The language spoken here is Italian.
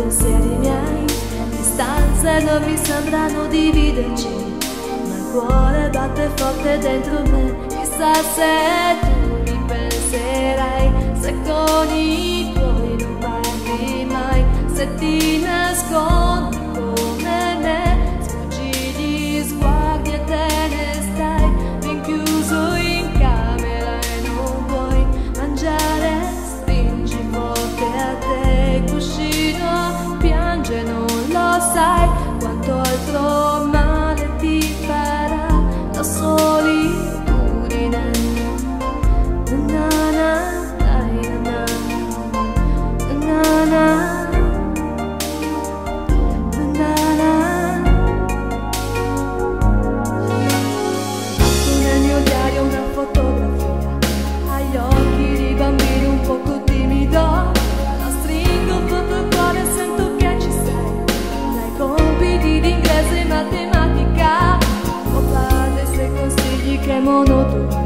pensieri miei, distanze non mi sembrano dividerci, ma il cuore batte forte dentro me. Chissà se tu mi penserai, se con i tuoi non parli mai, se ti nascondi come me, sfuggi gli sguardi e te ne stai rinchiuso in camera e non puoi mangiare. Stringi forte a te il cuscino, piange, non lo sai quanto altro male ti farà la solitudine. Na na na na na na. Nel mio diario una fotografia, agli occhi di bambini un poco timido, la stringo sotto il cuore e sento che ci sei. Dai compiti di inglese e matematica, o fate sei consigli che monotonia.